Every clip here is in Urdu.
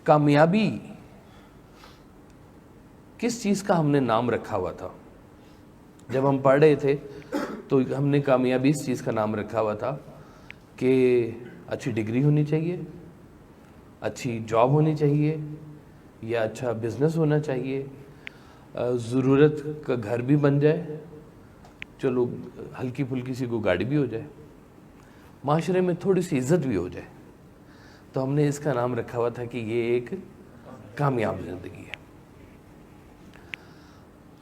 کامیابی کس چیز کا ہم نے نام رکھا ہوا تھا؟ جب ہم پڑھ رہے تھے تو ہم نے کامیابی اس چیز کا نام رکھا ہوا تھا کہ اچھی ڈگری ہونی چاہیے، اچھی جاب ہونی چاہیے، یا اچھا بزنس ہونا چاہیے، ضرورت کا گھر بھی بن جائے، چلو ہلکی پھلکی سی کوئی گاڑی بھی ہو جائے، معاشرے میں تھوڑی سی عزت بھی ہو جائے. تو ہم نے اس کا نام رکھا ہوا تھا کہ یہ ایک کامیاب زندگی ہے.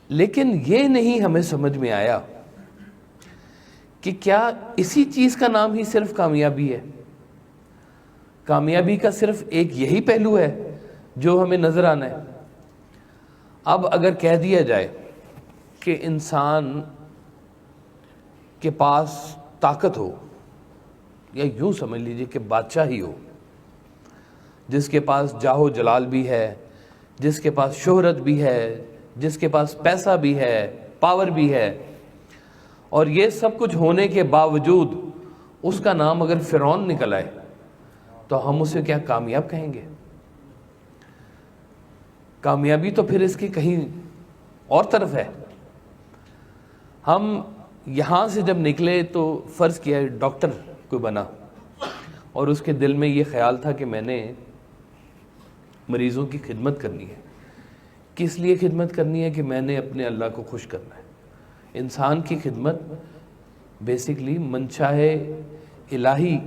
لیکن یہ نہیں ہمیں سمجھ میں آیا کہ کیا اسی چیز کا نام ہی صرف کامیابی ہے؟ کامیابی کا صرف ایک یہی پہلو ہے جو ہمیں نظر آنا ہے؟ اب اگر کہہ دیا جائے کہ انسان کے پاس طاقت ہو، یا یوں سمجھ لیجئے کہ بادشاہ ہی ہو، جس کے پاس جاہ و جلال بھی ہے، جس کے پاس شہرت بھی ہے، جس کے پاس پیسہ بھی ہے، پاور بھی ہے، اور یہ سب کچھ ہونے کے باوجود اس کا نام اگر فرعون نکل آئے تو ہم اسے کیا کامیاب کہیں گے؟ کامیابی تو پھر اس کی کہیں اور طرف ہے. ہم یہاں سے جب نکلے تو فرض کیا ڈاکٹر کوئی بنا اور اس کے دل میں یہ خیال تھا کہ میں نے مریضوں کی خدمت کرنی ہے. کس لیے خدمت کرنی ہے؟ کہ میں نے اپنے اللہ کو خوش کرنا ہے. انسان کی خدمت بیسیکلی منشاء الہی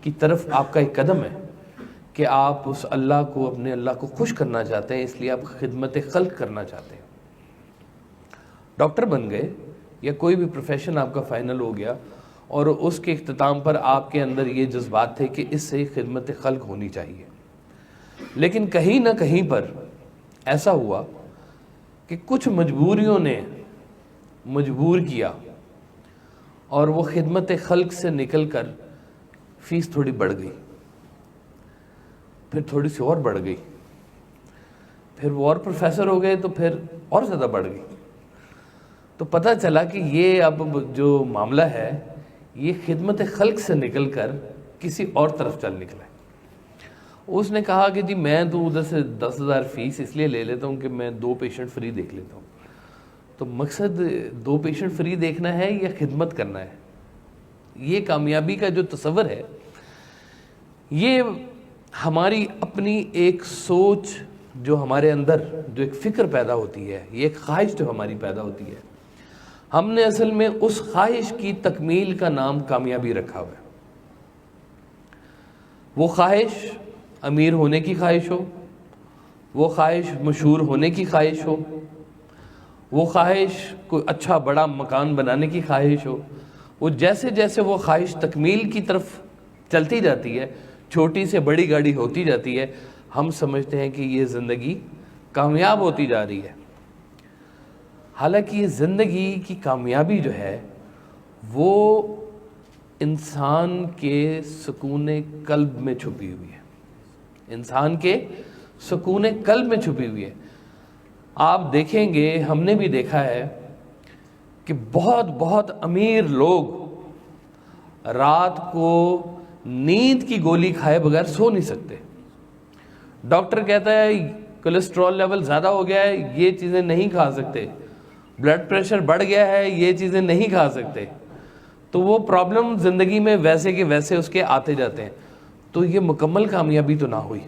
کی طرف آپ کا ایک قدم ہے کہ آپ اس اللہ کو، اپنے اللہ کو خوش کرنا چاہتے ہیں، اس لیے آپ خدمت خلق کرنا چاہتے ہیں. ڈاکٹر بن گئے یا کوئی بھی پروفیشن آپ کا فائنل ہو گیا اور اس کے اختتام پر آپ کے اندر یہ جذبات تھے کہ اس سے خدمت خلق ہونی چاہیے. لیکن کہیں نہ کہیں پر ایسا ہوا کہ کچھ مجبوریوں نے مجبور کیا اور وہ خدمت خلق سے نکل کر فیس تھوڑی بڑھ گئی، پھر تھوڑی سی اور بڑھ گئی، پھر وہ اور پروفیسر ہو گئے تو پھر اور زیادہ بڑھ گئی. تو پتہ چلا کہ یہ اب جو معاملہ ہے یہ خدمت خلق سے نکل کر کسی اور طرف چل نکلا ہے. اس نے کہا کہ جی میں تو ادھر سے 10,000 فیس اس لیے لے لیتا ہوں کہ میں 2 پیشنٹ فری دیکھ لیتا ہوں. تو مقصد 2 پیشنٹ فری دیکھنا ہے یا خدمت کرنا ہے؟ یہ کامیابی کا جو تصور ہے، یہ ہماری اپنی ایک سوچ جو ہمارے اندر جو ایک فکر پیدا ہوتی ہے، یہ ایک خواہش جو ہماری پیدا ہوتی ہے، ہم نے اصل میں اس خواہش کی تکمیل کا نام کامیابی رکھا ہوا ہے. وہ خواہش امیر ہونے کی خواہش ہو، وہ خواہش مشہور ہونے کی خواہش ہو، وہ خواہش کوئی اچھا بڑا مکان بنانے کی خواہش ہو، وہ جیسے جیسے وہ خواہش تکمیل کی طرف چلتی جاتی ہے، چھوٹی سے بڑی گاڑی ہوتی جاتی ہے، ہم سمجھتے ہیں کہ یہ زندگی کامیاب ہوتی جا رہی ہے. حالانکہ یہ زندگی کی کامیابی جو ہے وہ انسان کے سکون قلب میں چھپی ہوئی ہے. انسان کے سکون قلب میں چھپی ہوئی ہے. آپ دیکھیں گے، ہم نے بھی دیکھا ہے کہ بہت بہت امیر لوگ رات کو نیند کی گولی کھائے بغیر سو نہیں سکتے. ڈاکٹر کہتا ہے کولیسٹرول لیول زیادہ ہو گیا ہے، یہ چیزیں نہیں کھا سکتے، بلڈ پریشر بڑھ گیا ہے، یہ چیزیں نہیں کھا سکتے. تو وہ پرابلم زندگی میں ویسے کے ویسے اس کے آتے جاتے ہیں. تو یہ مکمل کامیابی تو نہ ہوئی.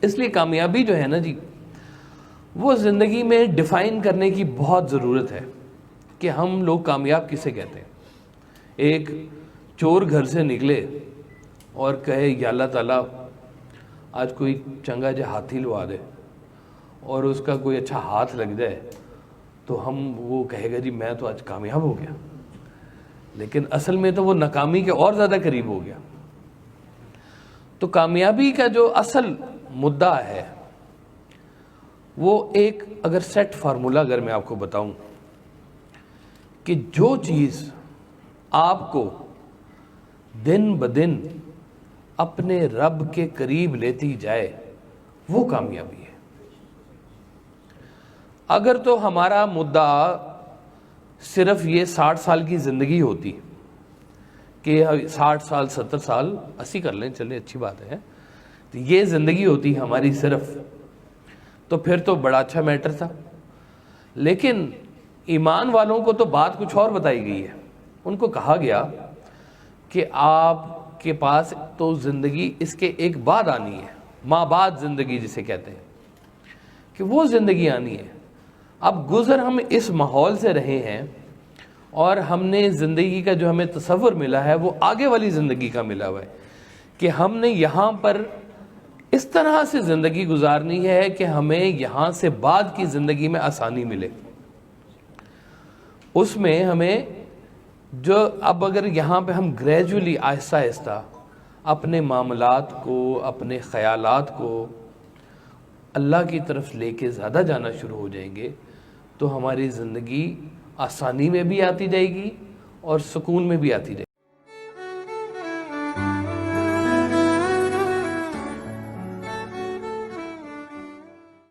اس لیے کامیابی جو ہے نا جی، وہ زندگی میں ڈیفائن کرنے کی بہت ضرورت ہے کہ ہم لوگ کامیاب کسے کہتے ہیں. ایک چور گھر سے نکلے اور کہے یا اللہ تعالیٰ آج کوئی چنگا جا ہاتھی لوا دے اور اس کا کوئی اچھا ہاتھ لگ جائے تو وہ کہے گا جی میں تو آج کامیاب ہو گیا. لیکن اصل میں تو وہ ناکامی کے اور زیادہ قریب ہو گیا. تو کامیابی کا جو اصل مدعا ہے وہ ایک اگر سیٹ فارمولا اگر میں آپ کو بتاؤں کہ جو چیز آپ کو دن بدن اپنے رب کے قریب لیتی جائے وہ کامیابی ہے. اگر تو ہمارا مدعا صرف یہ 60 سال کی زندگی ہوتی کہ 60 سال 70 سال 80 کر لیں، چلیں اچھی بات ہے، تو یہ زندگی ہوتی ہماری صرف، تو پھر تو بڑا اچھا میٹر تھا. لیکن ایمان والوں کو تو بات کچھ اور بتائی گئی ہے. ان کو کہا گیا کہ آپ کے پاس تو زندگی اس کے ایک بعد آنی ہے، ماں بعد زندگی جسے کہتے ہیں، کہ وہ زندگی آنی ہے. اب گزر ہم اس ماحول سے رہے ہیں اور ہم نے زندگی کا جو ہمیں تصور ملا ہے وہ آگے والی زندگی کا ملا ہوا ہے، کہ ہم نے یہاں پر اس طرح سے زندگی گزارنی ہے کہ ہمیں یہاں سے بعد کی زندگی میں آسانی ملے. اس میں ہمیں جو اب اگر یہاں پہ ہم گریجولی آہستہ آہستہ اپنے معاملات کو، اپنے خیالات کو اللہ کی طرف لے کے زیادہ جانا شروع ہو جائیں گے تو ہماری زندگی آسانی میں بھی آتی جائے گی اور سکون میں بھی آتی جائے گی.